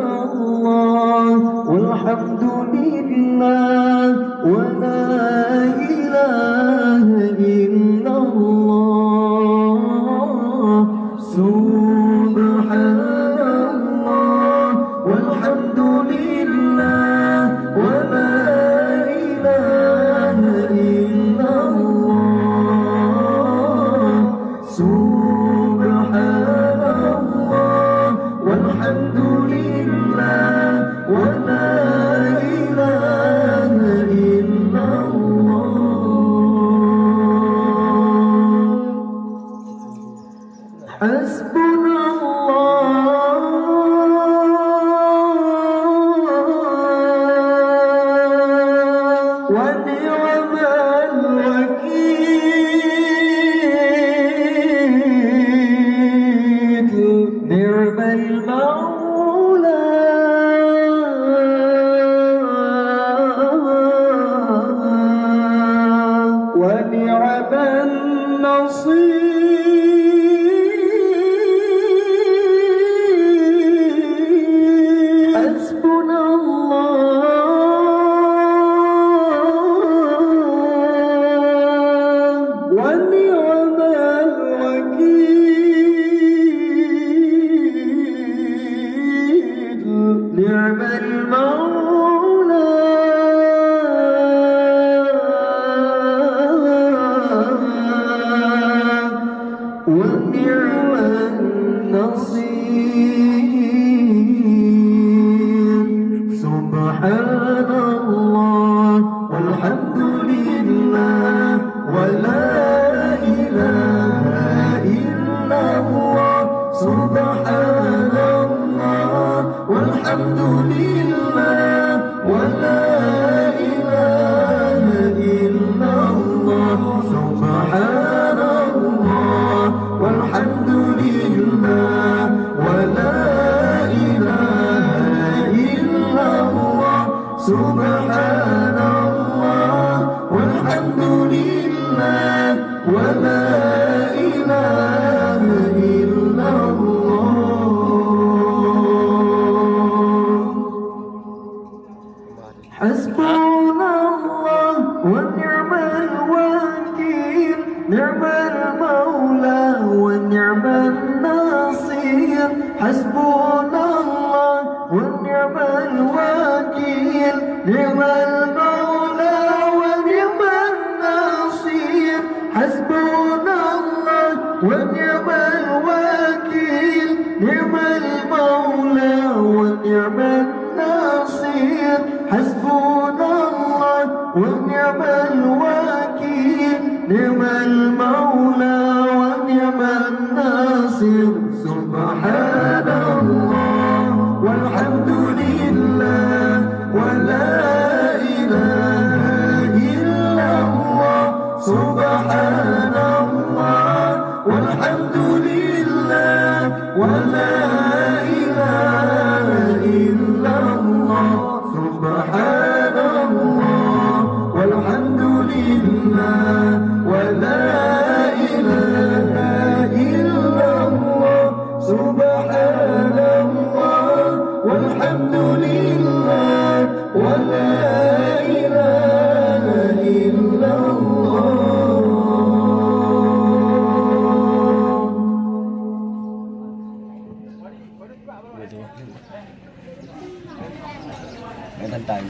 Subhanallah walhamdulillah wa la ilaha illallah. Subhanallah walhamdulillah wa la ilaha illallah. Subhanallah walhamdulillah wa la ilaha illallah. Hasbunallah wa ni'mal wakeel. Ni'mal mawla wa ni'mal nasir. ونعم الوكيل. نعم المولى ونعم النصير. سبحان الله والحمد لله ولا إله إلا الله. سبحان الله والحمد لله ولا إله إلا الله. سبحان الله والحمد لله ولا إله إلا الله. سبحان الله والحمد لله ولا إله إلا الله. حسبنا الله ونعم الوكيل. نعم المولى ونعم النصير. حسبنا الله ونعم الوكيل. نعم المولى ونعم النصير. حسبنا الله ونعم الوكيل. نعم المولى ونعم النصير. حسبنا الله ونعم الوكيل. نعم المولى ونعم الناصر. سبحان الله والحمد لله ولا إله إلا الله. سبحان الله والحمد لله ولا إله إلا الله. سبحان الله والحمد لله ولا إله إلا الله. سبحان الله والحمد لله ولا إله إلا الله. Boleh tengok. Main santai.